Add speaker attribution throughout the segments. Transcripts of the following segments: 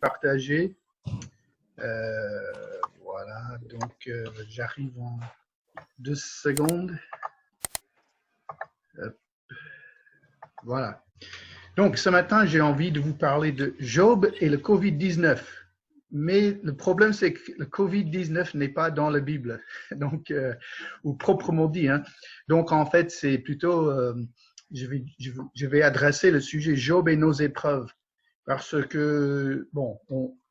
Speaker 1: partager. Voilà, donc j'arrive en 2 secondes. Voilà. Donc ce matin, j'ai envie de vous parler de Job et le Covid-19. Mais le problème, c'est que le Covid-19 n'est pas dans la Bible, donc, ou proprement dit. Hein. Donc en fait, c'est plutôt, je vais adresser le sujet Job et nos épreuves. Parce que, bon,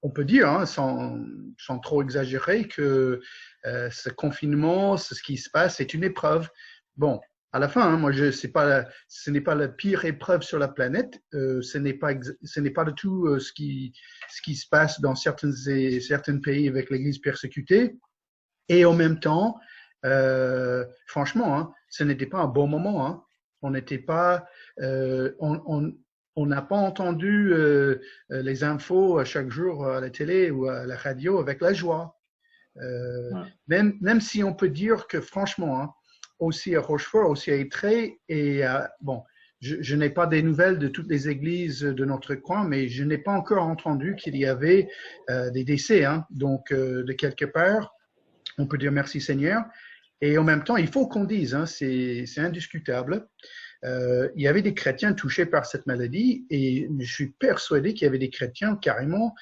Speaker 1: on peut dire, hein, sans trop exagérer, que ce confinement, ce qui se passe, c'est une épreuve. Bon, à la fin, hein, moi, ce n'est pas la pire épreuve sur la planète. Ce n'est pas du tout ce qui se passe dans certains pays avec l'Église persécutée. Et en même temps, franchement, hein, ce n'était pas un bon moment. Hein. On n'était pas, on n'a pas entendu les infos à chaque jour à la télé ou à la radio avec la joie. Même si on peut dire que franchement, hein, aussi à Rochefort, aussi à Étré, et bon, je n'ai pas des nouvelles de toutes les églises de notre coin, mais je n'ai pas encore entendu qu'il y avait des décès. Hein, donc, de quelque part, on peut dire merci Seigneur. Et en même temps, il faut qu'on dise, hein, c'est indiscutable. Il y avait des chrétiens touchés par cette maladie et je suis persuadé qu'il y avait des chrétiens carrément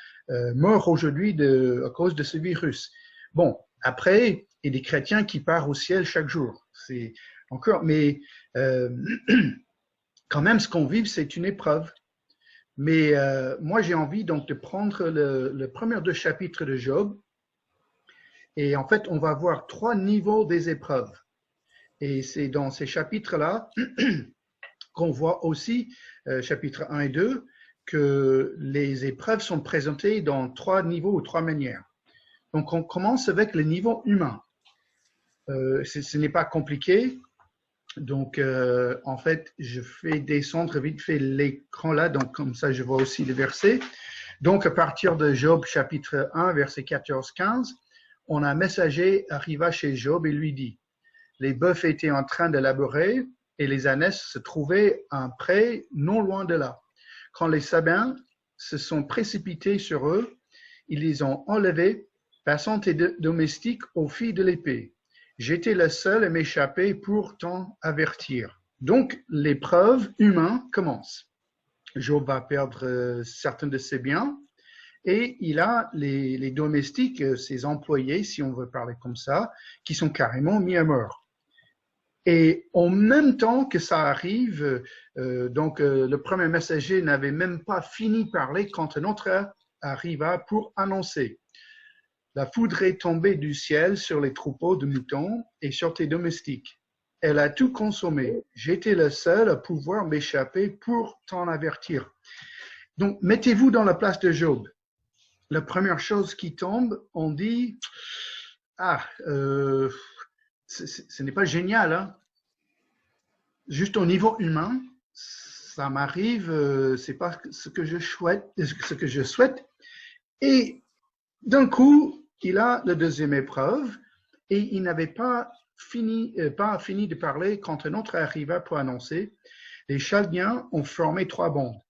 Speaker 1: morts aujourd'hui à cause de ce virus. Bon, après, il y a des chrétiens qui partent au ciel chaque jour. C'est encore, mais quand même, ce qu'on vit, c'est une épreuve. Mais moi, j'ai envie donc de prendre le premier 2 chapitres de Job. Et en fait, on va voir 3 niveaux des épreuves. Et c'est dans ces chapitres-là qu'on voit aussi, chapitres 1 et 2, que les épreuves sont présentées dans 3 niveaux ou 3 manières. Donc, on commence avec le niveau humain. Ce n'est pas compliqué. Donc, en fait, je fais descendre vite fait l'écran là, donc comme ça, je vois aussi les versets. Donc, à partir de Job, chapitre 1, verset 14-15, on a un messager arriva chez Job et lui dit « Les bœufs étaient en train de labourer et les ânesses se trouvaient à un pré non loin de là. Quand les Sabins se sont précipités sur eux, ils les ont enlevés, passant tes domestiques aux filles de l'épée. J'étais le seul à m'échapper pour t'en avertir. » Donc, l'épreuve humaine commence. Job va perdre certains de ses biens et il a les domestiques, ses employés, si on veut parler comme ça, qui sont carrément mis à mort. Et en même temps que ça arrive, le premier messager n'avait même pas fini de parler quand un autre arriva pour annoncer. La foudre est tombée du ciel sur les troupeaux de moutons et sur tes domestiques. Elle a tout consommé. J'étais le seul à pouvoir m'échapper pour t'en avertir. Donc, mettez-vous dans la place de Job. La première chose qui tombe, on dit « Ah, ce n'est pas génial. Hein? Juste au niveau humain, ça m'arrive, c'est pas ce que je souhaite. Et d'un coup, il a la deuxième épreuve et il n'avait pas fini de parler quand un autre arriva pour annoncer. Les Chaldiens ont formé 3 bandes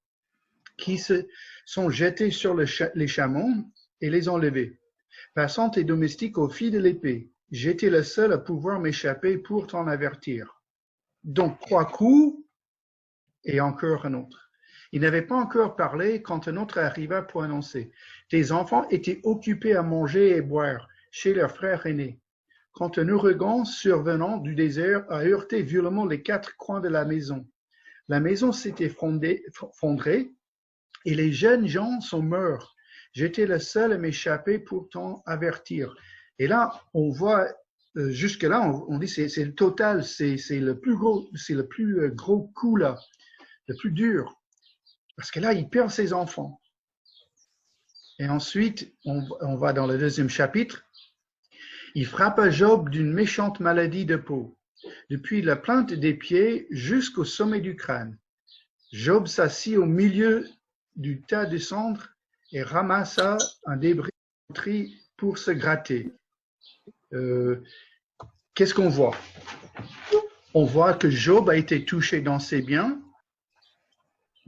Speaker 1: qui se sont jetés sur les chameaux et les ont levés. Passant tes domestiques aux filles de l'épée, j'étais le seul à pouvoir m'échapper pour t'en avertir. Donc 3 coups et encore un autre. Il n'avait pas encore parlé quand un autre arriva pour annoncer. Tes enfants étaient occupés à manger et boire chez leur frère aîné. Quand un ouragan survenant du désert a heurté violemment les 4 coins de la maison s'est effondrée et les jeunes gens sont morts. J'étais le seul à m'échapper pour t'en avertir. Et là, on voit, jusque-là, on dit c'est le total, c'est le plus gros coup là, le plus dur. Parce que là, il perd ses enfants. Et ensuite, on va dans le deuxième chapitre. Il frappa Job d'une méchante maladie de peau, depuis la plante des pieds jusqu'au sommet du crâne. Job s'assit au milieu du tas de cendres et ramassa un débris pour se gratter. Qu'est-ce qu'on voit? On voit que Job a été touché dans ses biens.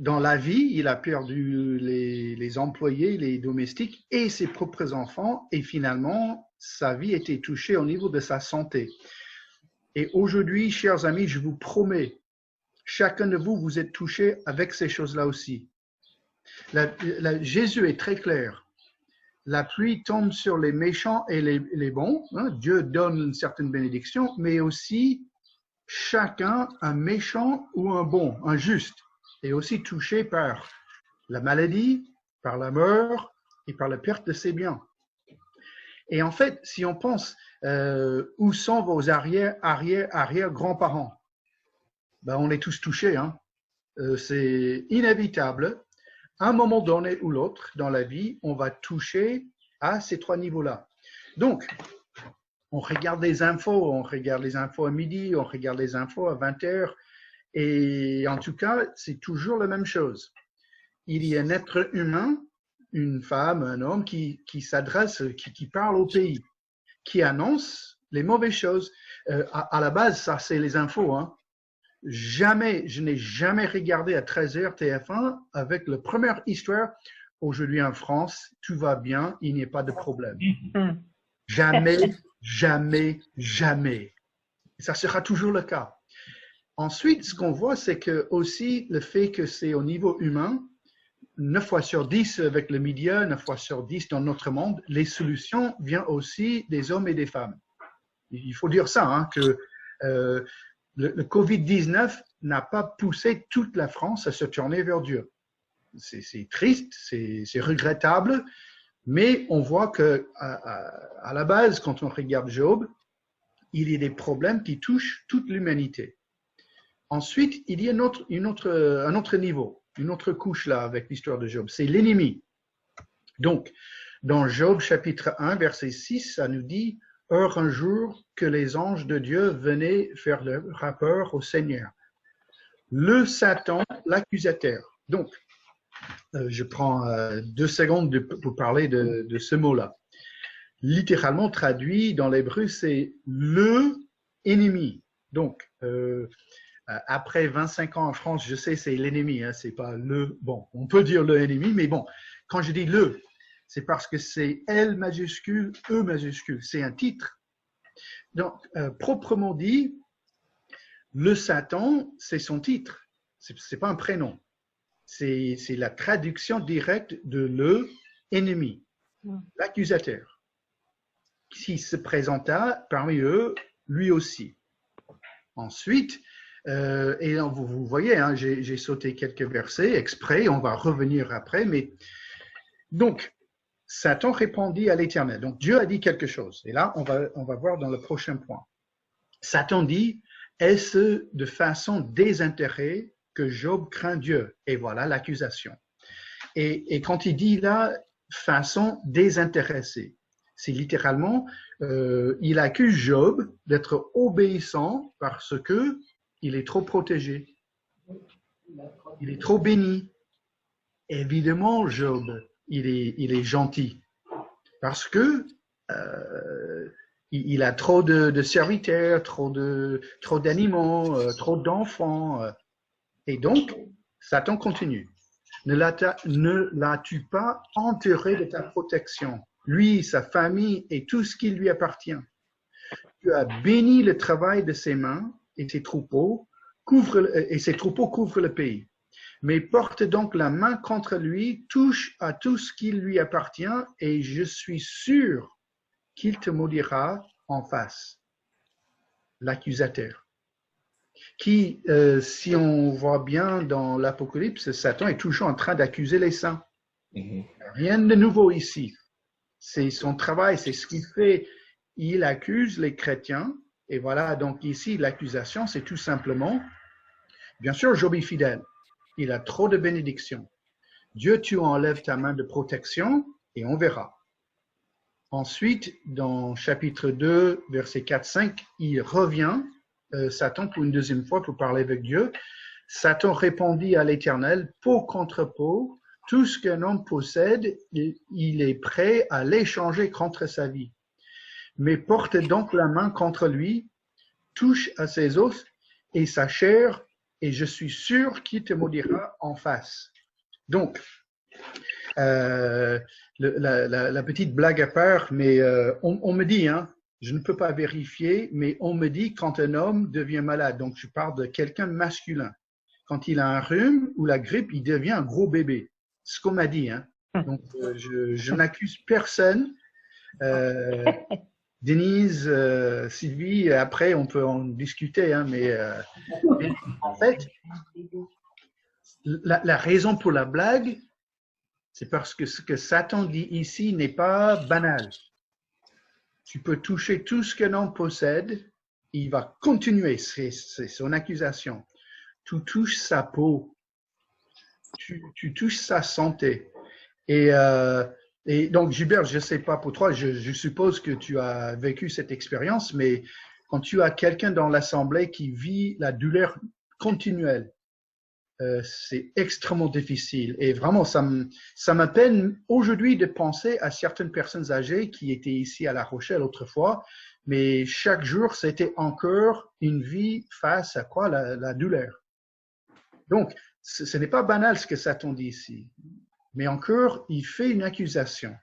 Speaker 1: dans la vie, il a perdu les employés, les domestiques et ses propres enfants. Et finalement, sa vie était touchée au niveau de sa santé. Et aujourd'hui, chers amis, je vous promets, chacun de vous, vous êtes touchés avec ces choses-là aussi. Jésus est très clair. La pluie tombe sur les méchants et les bons. Hein. Dieu donne une certaine bénédiction, mais aussi chacun, un méchant ou un bon, un juste, est aussi touché par la maladie, par la mort et par la perte de ses biens. Et en fait, si on pense où sont vos arrière-grands-parents, ben, on est tous touchés. Hein. C'est inévitable. À un moment donné ou l'autre dans la vie, on va toucher à ces trois niveaux-là. Donc, on regarde les infos à midi, on regarde les infos à 20h, et en tout cas, c'est toujours la même chose. Il y a un être humain, une femme, un homme qui s'adresse, qui parle au pays, qui annonce les mauvaises choses. À la base, ça c'est les infos. Hein. Je n'ai jamais regardé à 13h TF1 avec la première histoire. Aujourd'hui en France, tout va bien, il n'y a pas de problème. Jamais, jamais, jamais. Ça sera toujours le cas. Ensuite, ce qu'on voit, c'est que aussi le fait que c'est au niveau humain, 9 fois sur 10 avec le média, 9 fois sur 10 dans notre monde, les solutions viennent aussi des hommes et des femmes. Il faut dire ça, hein, que le Covid-19 n'a pas poussé toute la France à se tourner vers Dieu. C'est triste, c'est regrettable, mais on voit que à la base, quand on regarde Job, il y a des problèmes qui touchent toute l'humanité. Ensuite, il y a un autre niveau, une autre couche là avec l'histoire de Job, c'est l'ennemi. Donc, dans Job chapitre 1, verset 6, ça nous dit « Or un jour que les anges de Dieu venaient faire leur rapport au Seigneur. Le Satan, l'accusateur. » Donc, je prends 2 secondes pour parler de ce mot-là. Littéralement traduit dans l'hébreu, c'est le ennemi. Donc, après 25 ans en France, je sais c'est l'ennemi, hein, c'est pas le. Bon, on peut dire le ennemi, mais bon, quand je dis le, c'est parce que c'est L majuscule, E majuscule, c'est un titre. Donc, proprement dit, le Satan, c'est son titre, c'est pas un prénom. C'est la traduction directe de le ennemi, l'accusateur, qui se présenta parmi eux, lui aussi. Ensuite, et vous voyez, hein, j'ai sauté quelques versets exprès, on va revenir après, mais donc, Satan répondit à l'Éternel. Donc, Dieu a dit quelque chose. Et là, on va voir dans le prochain point. Satan dit, est-ce de façon désintéressée que Job craint Dieu? Et voilà l'accusation. Et quand il dit là, façon désintéressée, c'est littéralement, il accuse Job d'être obéissant parce que il est trop protégé. Il est trop béni. Évidemment, Job, il est gentil parce que il a trop de serviteurs, trop d'animaux, trop d'enfants. Et donc, Satan continue. Ne l'as-tu pas enterré de ta protection, lui, sa famille et tout ce qui lui appartient? Tu as béni le travail de ses mains et ses troupeaux couvrent le pays. Mais porte donc la main contre lui, touche à tout ce qui lui appartient, et je suis sûr qu'il te maudira en face. L'accusateur. Qui, si on voit bien dans l'Apocalypse, Satan est toujours en train d'accuser les saints. Rien de nouveau ici. C'est son travail, c'est ce qu'il fait. Il accuse les chrétiens, et voilà, donc ici, l'accusation, c'est tout simplement, bien sûr, Job est fidèle. Il a trop de bénédictions. Dieu, tu enlèves ta main de protection et on verra. Ensuite, dans chapitre 2, verset 4-5, il revient, Satan, pour une deuxième fois pour parler avec Dieu. Satan répondit à l'Éternel, peau contre peau, tout ce qu'un homme possède, il est prêt à l'échanger contre sa vie. Mais porte donc la main contre lui, touche à ses os et sa chair et je suis sûr qu'il te maudira en face. Donc, la petite blague à part, mais on me dit, hein, je ne peux pas vérifier, mais on me dit quand un homme devient malade, donc je parle de quelqu'un de masculin, quand il a un rhume ou la grippe, il devient un gros bébé. C'est ce qu'on m'a dit, hein. Donc, je n'accuse personne. Denise, Sylvie, après on peut en discuter, hein, mais en fait, la raison pour la blague, c'est parce que ce que Satan dit ici n'est pas banal. Tu peux toucher tout ce qu'un homme possède, il va continuer, c'est son accusation. Tu touches sa peau, tu touches sa santé. Et donc, Gilbert, je ne sais pas pour toi, je suppose que tu as vécu cette expérience, mais quand tu as quelqu'un dans l'assemblée qui vit la douleur continuelle, c'est extrêmement difficile. Et vraiment, ça me peine aujourd'hui de penser à certaines personnes âgées qui étaient ici à La Rochelle autrefois, mais chaque jour, c'était encore une vie face à quoi? La douleur. Donc, ce n'est pas banal ce que Satan dit ici. Mais encore, il fait une accusation.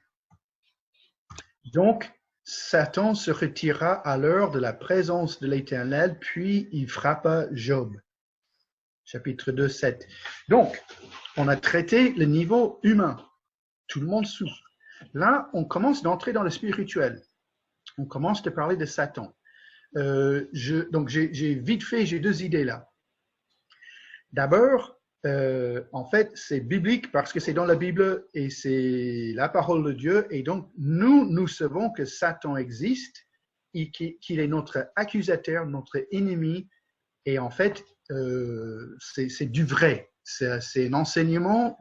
Speaker 1: Donc, Satan se retira à l'heure de la présence de l'Éternel, puis il frappa Job. Chapitre 2, 7. Donc, on a traité le niveau humain. Tout le monde souffre. Là, on commence d'entrer dans le spirituel. On commence de parler de Satan. Donc, j'ai deux idées là. D'abord, en fait, c'est biblique parce que c'est dans la Bible et c'est la parole de Dieu. Et donc, nous savons que Satan existe et qu'il est notre accusateur, notre ennemi. Et en fait, c'est du vrai. C'est un enseignement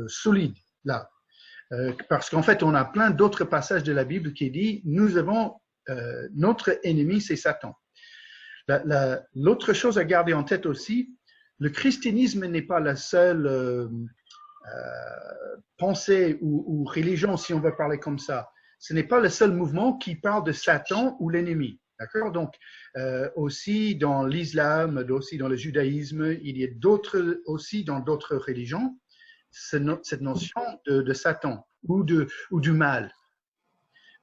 Speaker 1: solide, là. Parce qu'en fait, on a plein d'autres passages de la Bible qui disent nous avons notre ennemi, c'est Satan. L'autre chose à garder en tête aussi, le christianisme n'est pas la seule pensée ou religion, si on veut parler comme ça. Ce n'est pas le seul mouvement qui parle de Satan ou l'ennemi. D'accord? Donc, aussi dans l'islam, aussi dans le judaïsme, il y a d'autres, aussi dans d'autres religions, cette notion de Satan ou du mal.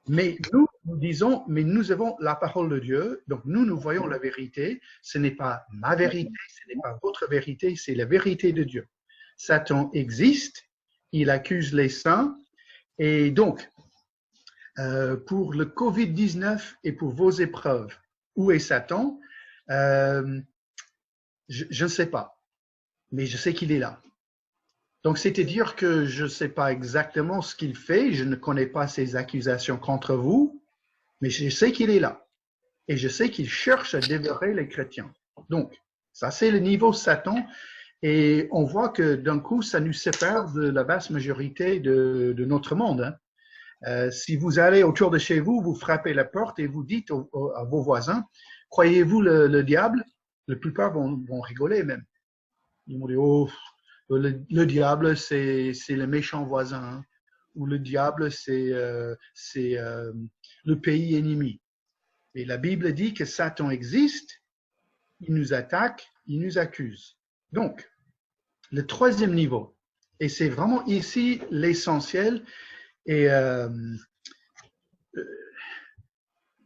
Speaker 1: Mais nous disons, mais nous avons la parole de Dieu, donc nous voyons la vérité. Ce n'est pas ma vérité, ce n'est pas votre vérité, c'est la vérité de Dieu. Satan existe, il accuse les saints, et donc, pour le Covid-19 et pour vos épreuves, où est Satan? Je ne sais pas, mais je sais qu'il est là. Donc, c'est-à-dire que je ne sais pas exactement ce qu'il fait, je ne connais pas ses accusations contre vous, mais je sais qu'il est là. Et je sais qu'il cherche à dévorer les chrétiens. Donc, ça c'est le niveau Satan. Et on voit que d'un coup, ça nous sépare de la vaste majorité de notre monde. Hein. Si vous allez autour de chez vous, vous frappez la porte et vous dites à vos voisins, croyez-vous le diable? La plupart vont rigoler même. Ils vont dire, oh, le diable, c'est le méchant voisin. Hein. Ou le diable, c'est le pays ennemi. Et la Bible dit que Satan existe, il nous attaque, il nous accuse. Donc, le troisième niveau, et c'est vraiment ici l'essentiel, et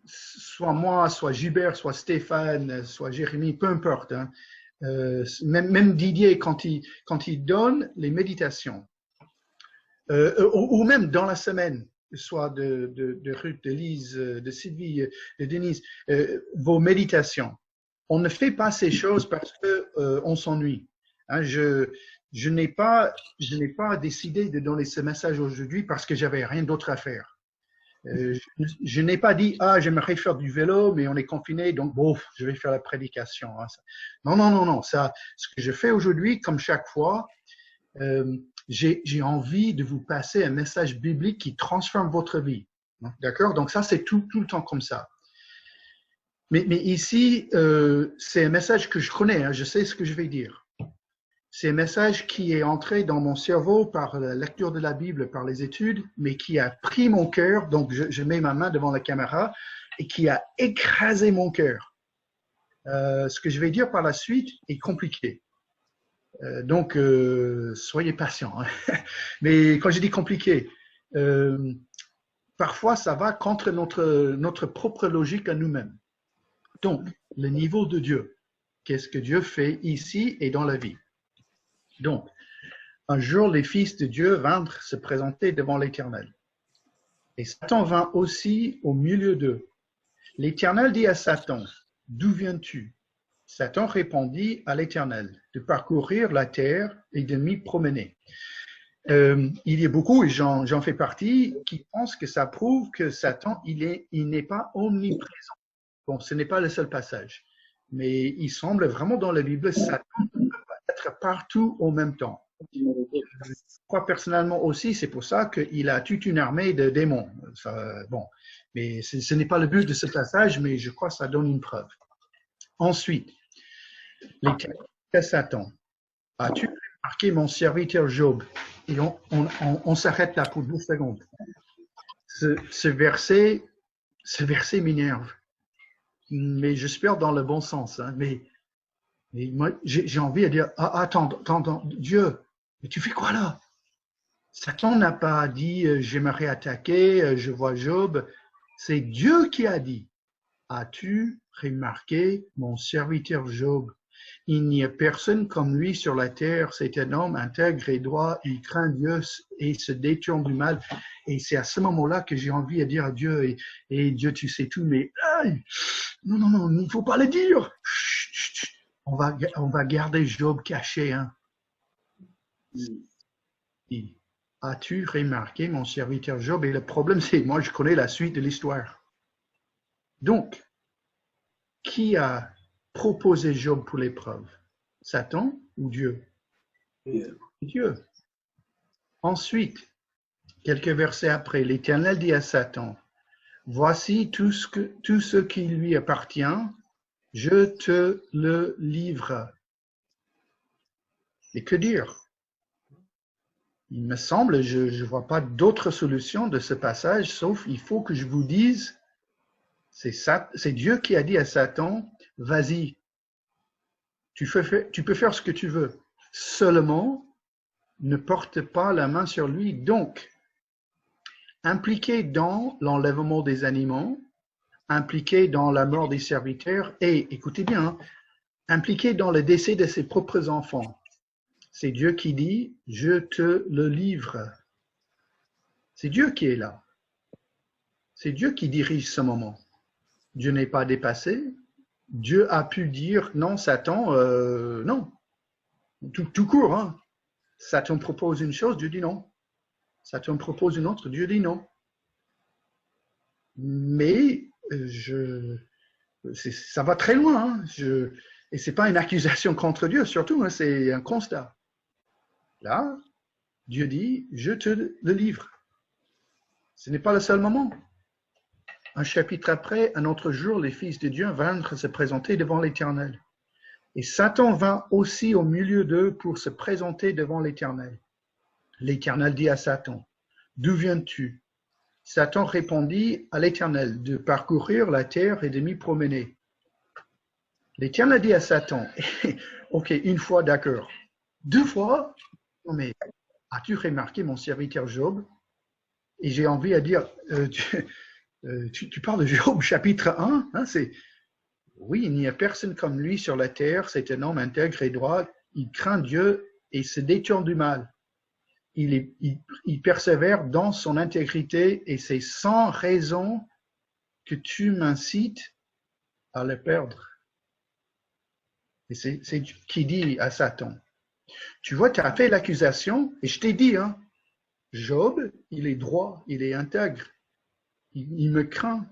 Speaker 1: soit moi, soit Gilbert, soit Stéphane, soit Jérémie, peu importe, hein, même Didier, quand il donne les méditations, ou même dans la semaine, soit de Ruth, de Lise, de Sylvie, de Denise, vos méditations. On ne fait pas ces choses parce qu'on s'ennuie. Hein, je n'ai pas décidé de donner ce message aujourd'hui parce que j'avais rien d'autre à faire. Je n'ai pas dit j'aimerais faire du vélo mais on est confiné donc bon je vais faire la prédication. Hein. Non. Ça, ce que je fais aujourd'hui, comme chaque fois, j'ai envie de vous passer un message biblique qui transforme votre vie. D'accord? Donc ça, c'est tout le temps comme ça. Mais ici, c'est un message que je connais, hein, je sais ce que je vais dire. C'est un message qui est entré dans mon cerveau par la lecture de la Bible, par les études, mais qui a pris mon cœur, donc je mets ma main devant la caméra, et qui a écrasé mon cœur. Ce que je vais dire par la suite est compliqué. Donc, soyez patients. Hein. Mais quand je dis compliqué, parfois ça va contre notre propre logique à nous-mêmes. Donc, le niveau de Dieu. Qu'est-ce que Dieu fait ici et dans la vie? Donc, un jour, les fils de Dieu vinrent se présenter devant l'Éternel. Et Satan vint aussi au milieu d'eux. L'Éternel dit à Satan, « D'où viens-tu » Satan répondit à l'Éternel, « De parcourir la terre et de m'y promener. » Il y a beaucoup, et j'en fais partie, qui pensent que ça prouve que Satan, il n'est pas omniprésent. Bon, ce n'est pas le seul passage. Mais il semble vraiment dans la Bible, Satan ne peut pas être partout en même temps. Je crois personnellement aussi, c'est pour ça qu'il a toute une armée de démons. Bon, mais ce n'est pas le but de ce passage, mais je crois que ça donne une preuve. Ensuite, l'Éternel dit à Satan, « As-tu remarqué mon serviteur Job ?» Et on s'arrête là pour 2 secondes. Ce verset m'énerve. Mais j'espère dans le bon sens. Hein, mais moi, j'ai envie de dire, attends, Dieu, mais tu fais quoi là? Satan n'a pas dit, j'aimerais attaquer, je vois Job. C'est Dieu qui a dit, as-tu remarqué mon serviteur Job? Il n'y a personne comme lui sur la terre. C'est un homme intègre et droit. Il craint Dieu et se détourne du mal. Et c'est à ce moment-là que j'ai envie de dire à Dieu, et Dieu, tu sais tout, mais non, il ne faut pas le dire. Chut, chut, on va garder Job caché. Hein. As-tu remarqué mon serviteur Job? Et le problème, c'est moi, je connais la suite de l'histoire. Donc, qui a proposé Job pour l'épreuve? Satan ou Dieu? Dieu. Ensuite, quelques versets après, l'Éternel dit à Satan, « Voici tout ce qui lui appartient, je te le livre. » Et que dire? Il me semble, je ne vois pas d'autre solution de ce passage, sauf il faut que je vous dise, c'est Dieu qui a dit à Satan, « Vas-y, tu peux faire ce que tu veux, seulement ne porte pas la main sur lui. » Donc, impliqué dans l'enlèvement des animaux, impliqué dans la mort des serviteurs et, écoutez bien, impliqué dans le décès de ses propres enfants. C'est Dieu qui dit, je te le livre. C'est Dieu qui est là. C'est Dieu qui dirige ce moment. Dieu n'est pas dépassé. Dieu a pu dire, non, Satan, non. Tout court, hein. Satan propose une chose, Dieu dit non. Satan propose une autre, Dieu dit non. Mais ça va très loin. Hein. Et ce n'est pas une accusation contre Dieu, surtout, hein, c'est un constat. Là, Dieu dit, je te le livre. Ce n'est pas le seul moment. Un chapitre après, un autre jour, les fils de Dieu vinrent se présenter devant l'Éternel. Et Satan vint aussi au milieu d'eux pour se présenter devant l'Éternel. L'Éternel dit à Satan, « D'où viens-tu » Satan répondit à l'Éternel, « De parcourir la terre et de m'y promener. » L'Éternel dit à Satan, « Ok, une fois, d'accord. 2 fois, non mais, as-tu remarqué mon serviteur Job ?» Et j'ai envie de dire, tu parles de Job chapitre 1, hein, c'est oui, il n'y a personne comme lui sur la terre, c'est un homme intègre et droit, il craint Dieu et se détourne du mal. Il persévère dans son intégrité et c'est sans raison que tu m'incites à le perdre. Et c'est qui dit à Satan. Tu vois, tu as fait l'accusation et je t'ai dit, hein, Job, il est droit, il est intègre, il me craint,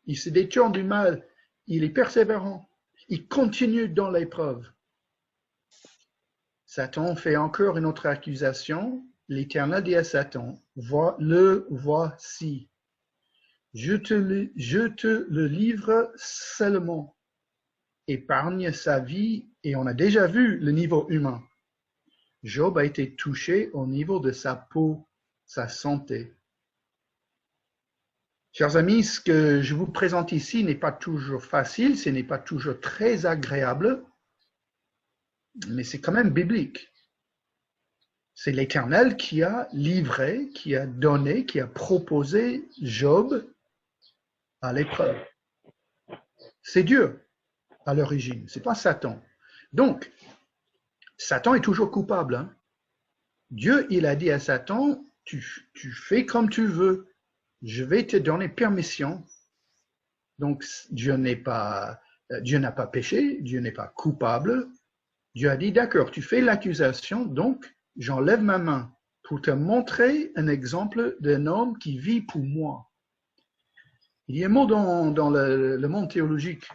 Speaker 1: il se détourne du mal, il est persévérant, il continue dans l'épreuve. Satan fait encore une autre accusation. L'Éternel dit à Satan, le voici, je te le livre seulement, épargne sa vie, et on a déjà vu le niveau humain. Job a été touché au niveau de sa peau, sa santé. Chers amis, ce que je vous présente ici n'est pas toujours facile, ce n'est pas toujours très agréable, mais c'est quand même biblique. C'est l'Éternel qui a livré, qui a donné, qui a proposé Job à l'épreuve. C'est Dieu à l'origine, c'est pas Satan. Donc, Satan est toujours coupable. Hein? Dieu, il a dit à Satan, tu fais comme tu veux, je vais te donner permission. Donc, Dieu n'a pas péché, Dieu n'est pas coupable. Dieu a dit, d'accord, tu fais l'accusation, donc j'enlève ma main pour te montrer un exemple d'un homme qui vit pour moi. Il y a un mot dans le monde théologique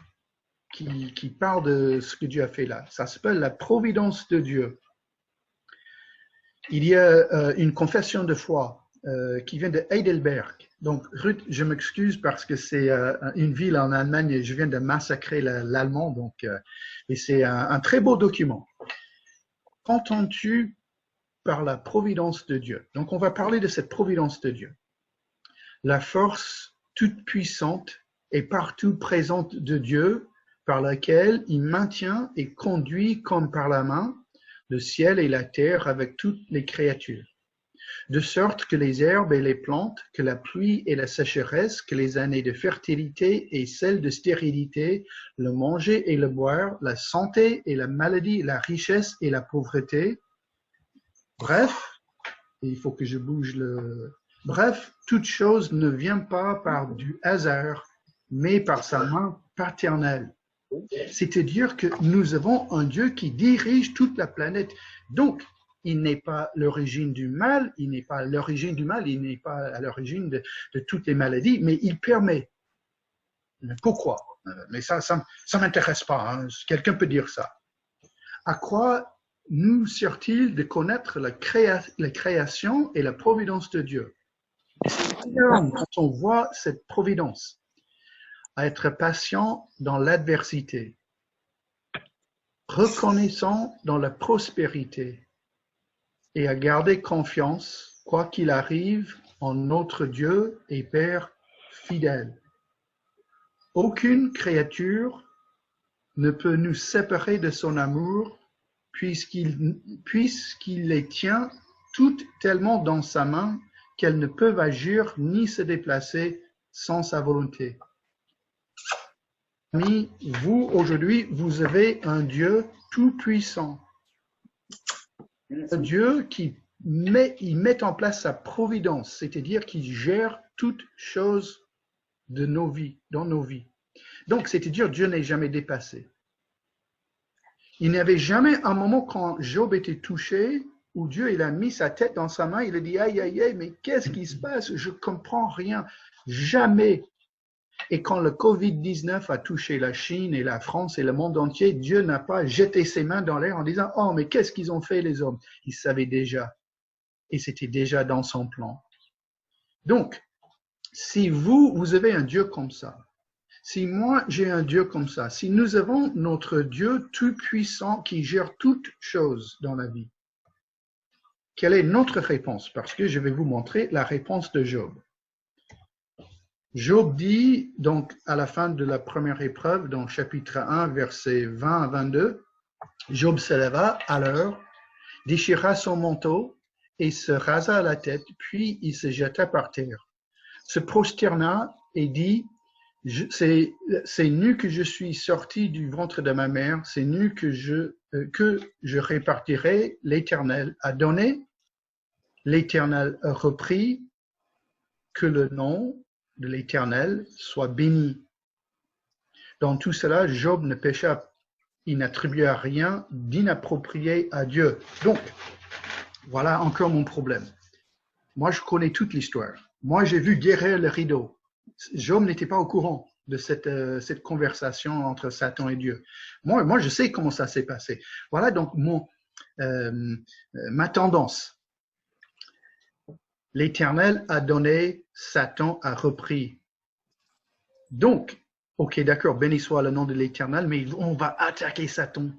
Speaker 1: qui parle de ce que Dieu a fait là. Ça s'appelle la providence de Dieu. Il y a une confession de foi qui vient de Heidelberg. Donc, Ruth, je m'excuse parce que c'est une ville en Allemagne et je viens de massacrer l'allemand, donc, et c'est un très beau document. Qu'entends-tu par la providence de Dieu? Donc, on va parler de cette providence de Dieu. La force toute puissante et partout présente de Dieu, par laquelle il maintient et conduit comme par la main le ciel et la terre avec toutes les créatures, de sorte que les herbes et les plantes, que la pluie et la sécheresse, que les années de fertilité et celles de stérilité, le manger et le boire, la santé et la maladie, la richesse et la pauvreté. Bref, il faut que je bouge le... Bref, toute chose ne vient pas par du hasard, mais par sa main paternelle. C'est-à-dire que nous avons un Dieu qui dirige toute la planète. Donc, il n'est pas l'origine du mal, il n'est pas à l'origine de toutes les maladies, mais il permet. Mais pourquoi? Mais ça m'intéresse pas. Hein. Quelqu'un peut dire ça. À quoi nous sert-il de connaître la création et la providence de Dieu? Quand on voit cette providence, à être patient dans l'adversité, reconnaissant dans la prospérité et à garder confiance, quoi qu'il arrive, en notre Dieu et Père fidèle. Aucune créature ne peut nous séparer de son amour puisqu'il les tient toutes tellement dans sa main qu'elles ne peuvent agir ni se déplacer sans sa volonté. Amis, vous, aujourd'hui, vous avez un Dieu tout-puissant. Un Dieu qui met en place sa providence, c'est-à-dire qui gère toutes choses de nos vies, dans nos vies. Donc, c'est-à-dire Dieu n'est jamais dépassé. Il n'y avait jamais un moment quand Job était touché où Dieu il a mis sa tête dans sa main, il a dit aïe aïe aïe, mais qu'est-ce qui se passe? Je comprends rien. Jamais. Et quand le Covid-19 a touché la Chine et la France et le monde entier, Dieu n'a pas jeté ses mains dans l'air en disant « Oh, mais qu'est-ce qu'ils ont fait les hommes ?» Il savait déjà. Et c'était déjà dans son plan. Donc, si vous avez un Dieu comme ça, si moi j'ai un Dieu comme ça, si nous avons notre Dieu tout-puissant qui gère toutes choses dans la vie, quelle est notre réponse? Parce que je vais vous montrer la réponse de Job. Job dit, donc, à la fin de la première épreuve, dans chapitre 1, versets 20 à 22, Job se leva alors, déchira son manteau et se rasa la tête, puis il se jeta par terre, se prosterna et dit, c'est nu que je suis sorti du ventre de ma mère, c'est nu que je répartirai, l'Éternel a donné, l'Éternel a repris, que le nom de l'Éternel soit béni. Dans tout cela, Job ne pécha, il n'attribua rien d'inapproprié à Dieu. Donc, voilà encore mon problème. Moi, je connais toute l'histoire. Moi, j'ai vu derrière le rideau. Job n'était pas au courant de cette conversation entre Satan et Dieu. Moi, je sais comment ça s'est passé. Voilà donc ma tendance. L'Éternel a donné, Satan a repris. Donc, ok, d'accord, béni soit le nom de l'Éternel, mais on va attaquer Satan.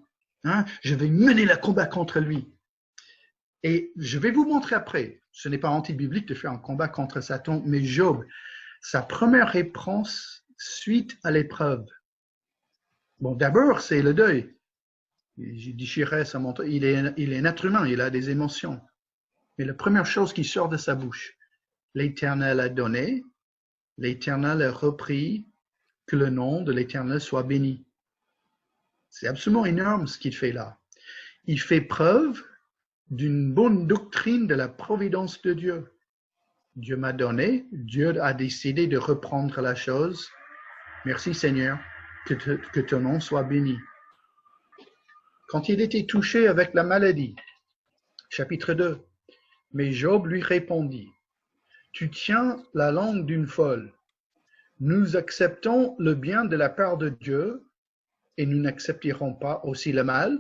Speaker 1: Hein? Je vais mener le combat contre lui. Et je vais vous montrer après, ce n'est pas anti-biblique de faire un combat contre Satan, mais Job, sa première réponse suite à l'épreuve. Bon, d'abord, c'est le deuil. Il déchirait sa montre. Il est un être humain, il a des émotions. Mais la première chose qui sort de sa bouche, l'Éternel a donné, l'Éternel a repris, que le nom de l'Éternel soit béni. C'est absolument énorme ce qu'il fait là. Il fait preuve d'une bonne doctrine de la providence de Dieu. Dieu m'a donné, Dieu a décidé de reprendre la chose. Merci Seigneur, que ton nom soit béni. Quand il était touché avec la maladie, chapitre 2, mais Job lui répondit, « Tu tiens la langue d'une folle. Nous acceptons le bien de la part de Dieu et nous n'accepterons pas aussi le mal. »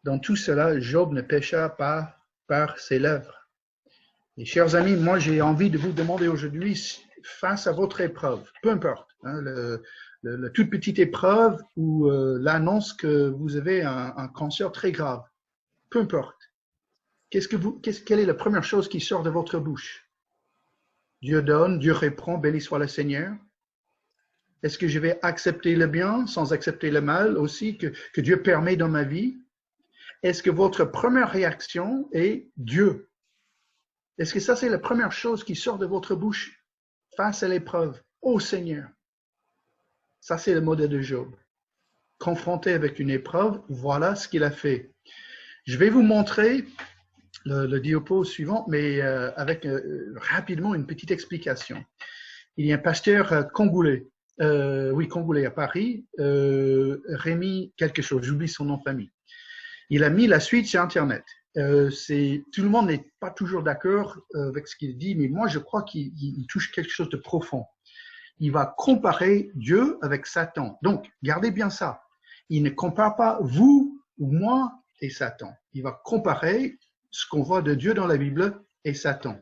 Speaker 1: Dans tout cela, Job ne pécha pas par ses lèvres. Et chers amis, moi j'ai envie de vous demander aujourd'hui, face à votre épreuve, peu importe, hein, la toute petite épreuve ou l'annonce que vous avez un cancer très grave, peu importe. Quelle est la première chose qui sort de votre bouche? Dieu donne, Dieu répond, béni soit le Seigneur. Est-ce que je vais accepter le bien sans accepter le mal aussi que Dieu permet dans ma vie? Est-ce que votre première réaction est Dieu? Est-ce que ça c'est la première chose qui sort de votre bouche face à l'épreuve? Oh Seigneur! Ça c'est le modèle de Job. Confronté avec une épreuve, voilà ce qu'il a fait. Je vais vous montrer le diapo suivant, mais avec rapidement une petite explication. Il y a un pasteur congolais, congolais à Paris, Rémi quelque chose, j'oublie son nom de famille. Il a mis la suite sur Internet. Tout le monde n'est pas toujours d'accord avec ce qu'il dit, mais moi je crois qu'il touche quelque chose de profond. Il va comparer Dieu avec Satan. Donc, gardez bien ça. Il ne compare pas vous ou moi et Satan. Il va comparer ce qu'on voit de Dieu dans la Bible et Satan.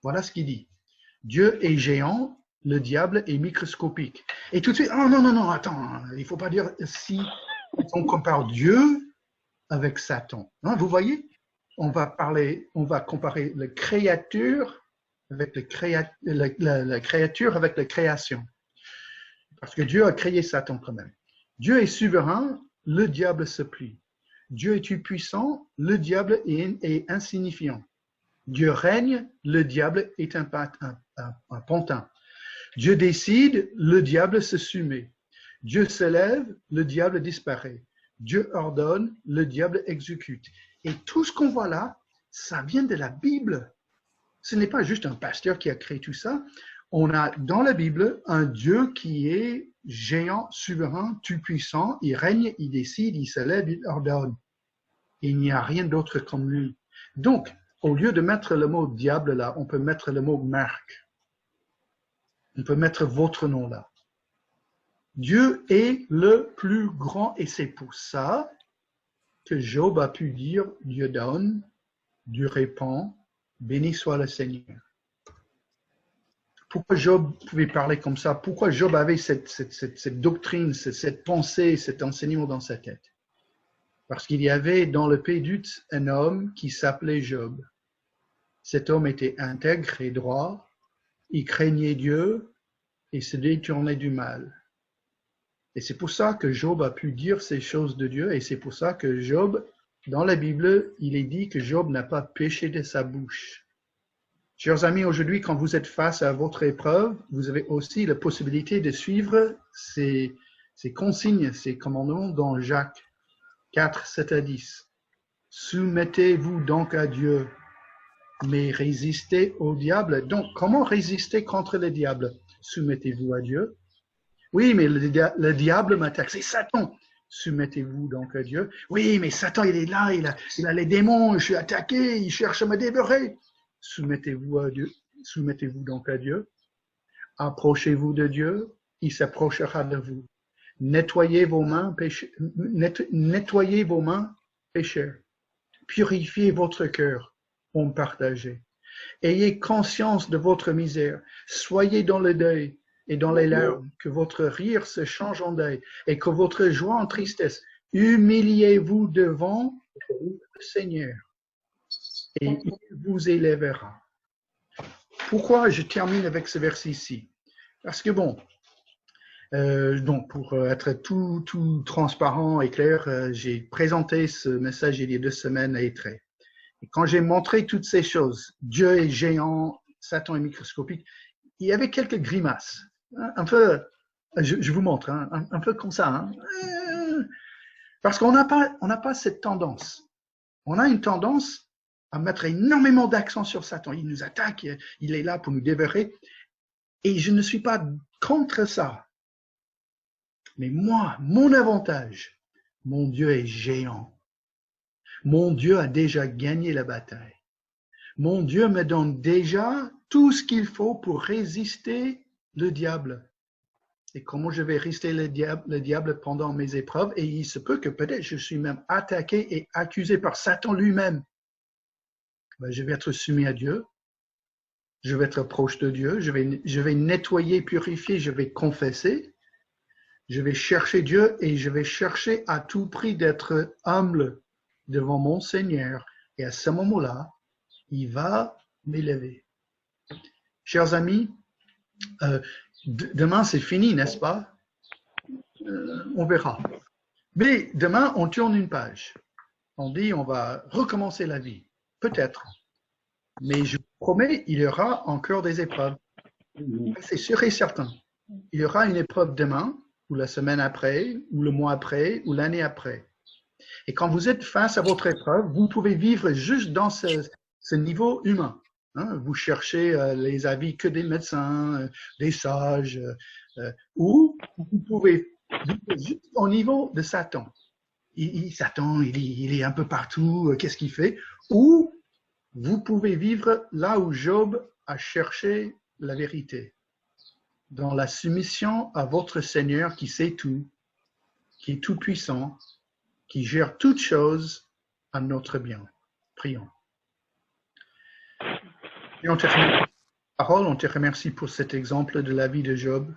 Speaker 1: Voilà ce qu'il dit. Dieu est géant, le diable est microscopique. Et tout de suite, oh non, attends, il ne faut pas dire si on compare Dieu avec Satan. Hein, vous voyez, on va comparer la créature avec la créature avec la création. Parce que Dieu a créé Satan quand même. Dieu est souverain, le diable se plie. Dieu est puissant, le diable est insignifiant. Dieu règne, le diable est un pantin. Dieu décide, le diable se soumet. Dieu se lève, le diable disparaît. Dieu ordonne, le diable exécute. Et tout ce qu'on voit là, ça vient de la Bible. Ce n'est pas juste un pasteur qui a créé tout ça. On a dans la Bible un Dieu qui est géant, souverain, tout-puissant. Il règne, il décide, il se lève, il ordonne. Il n'y a rien d'autre comme lui. Donc, au lieu de mettre le mot diable là, on peut mettre le mot marque. On peut mettre votre nom là. Dieu est le plus grand et c'est pour ça que Job a pu dire Dieu donne, Dieu répond, béni soit le Seigneur. Pourquoi Job pouvait parler comme ça? Pourquoi Job avait cette doctrine, cette pensée, cet enseignement dans sa tête? Parce qu'il y avait dans le pays d'Uz un homme qui s'appelait Job. Cet homme était intègre et droit, il craignait Dieu et se détournait du mal. Et c'est pour ça que Job a pu dire ces choses de Dieu et c'est pour ça que Job, dans la Bible, il est dit que Job n'a pas péché de sa bouche. Chers amis, aujourd'hui, quand vous êtes face à votre épreuve, vous avez aussi la possibilité de suivre ces consignes, ces commandements dans Jacques 4, 7 à 10. Soumettez-vous donc à Dieu, mais résistez au diable. Donc, comment résister contre le diable? Soumettez-vous à Dieu. Oui, mais le diable m'attaque, c'est Satan. Soumettez-vous donc à Dieu. Oui, mais Satan, il est là, il a les démons, je suis attaqué, il cherche à me dévorer. Soumettez-vous à Dieu. Soumettez-vous donc à Dieu. Approchez-vous de Dieu, il s'approchera de vous. Nettoyez vos mains, pécheurs. Purifiez votre cœur, homme partagé. Ayez conscience de votre misère. Soyez dans le deuil et dans les larmes, que votre rire se change en deuil et que votre joie en tristesse. Humiliez-vous devant le Seigneur et il vous élèvera. pourquoi je termine avec ce verset ici? Parce que bon, donc pour être tout transparent et clair, j'ai présenté ce message il y a 2 semaines à Étreilles. Et quand j'ai montré toutes ces choses, Dieu est géant, Satan est microscopique, il y avait quelques grimaces, hein, un peu, je vous montre, hein, un peu comme ça, hein, parce qu'on n'a pas cette tendance. On a une tendance à mettre énormément d'accent sur Satan. Il nous attaque, il est là pour nous dévorer. Et je ne suis pas contre ça. Mais moi, mon avantage, mon Dieu est géant. Mon Dieu a déjà gagné la bataille. Mon Dieu me donne déjà tout ce qu'il faut pour résister le diable. Et comment je vais résister le diable pendant mes épreuves? Et il se peut que peut-être je suis même attaqué et accusé par Satan lui-même. Ben, je vais être soumis à Dieu. Je vais être proche de Dieu. Je vais nettoyer, purifier. Je vais confesser. Je vais chercher Dieu et je vais chercher à tout prix d'être humble devant mon Seigneur. Et à ce moment-là, il va m'élever. Chers amis, demain c'est fini, n'est-ce pas? On verra. Mais demain, on tourne une page. On dit on va recommencer la vie. Peut-être. Mais je vous promets, il y aura encore des épreuves. C'est sûr et certain. Il y aura une épreuve demain, ou la semaine après, ou le mois après, ou l'année après. Et quand vous êtes face à votre épreuve, vous pouvez vivre juste dans ce niveau humain. Hein? Vous cherchez les avis que des médecins, des sages, ou vous pouvez vivre juste au niveau de Satan. Satan, il est un peu partout, qu'est-ce qu'il fait? Ou vous pouvez vivre là où Job a cherché la vérité, dans la soumission à votre Seigneur qui sait tout, qui est tout puissant, qui gère toutes choses à notre bien. Prions. Et on te remercie, parole, on te remercie pour cet exemple de la vie de Job.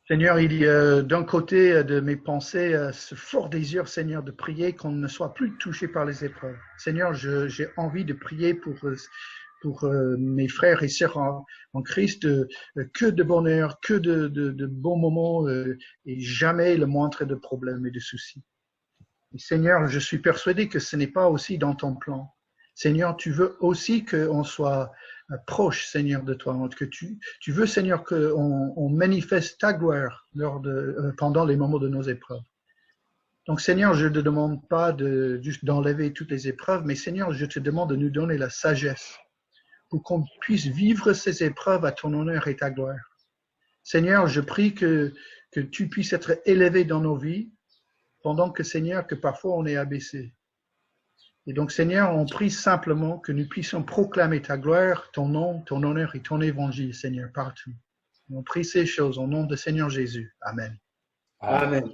Speaker 1: Seigneur, il y a d'un côté de mes pensées ce fort désir, Seigneur, de prier qu'on ne soit plus touché par les épreuves. Seigneur, j'ai envie de prier pour mes frères et sœurs en Christ, que de bonheur, que de bons moments et jamais le moindre de problèmes et de soucis. Et Seigneur, je suis persuadé que ce n'est pas aussi dans ton plan. Seigneur, tu veux aussi qu'on soit proche, Seigneur, de toi, que tu veux, Seigneur, qu'on manifeste ta gloire pendant les moments de nos épreuves. Donc, Seigneur, je ne te demande pas juste d'enlever toutes les épreuves, mais Seigneur, je te demande de nous donner la sagesse pour qu'on puisse vivre ces épreuves à ton honneur et ta gloire. Seigneur, je prie que tu puisses être élevé dans nos vies, pendant que, Seigneur, que parfois on est abaissé. Et donc, Seigneur, on prie simplement que nous puissions proclamer ta gloire, ton nom, ton honneur et ton évangile, Seigneur, partout. On prie ces choses au nom de Seigneur Jésus. Amen.
Speaker 2: Amen.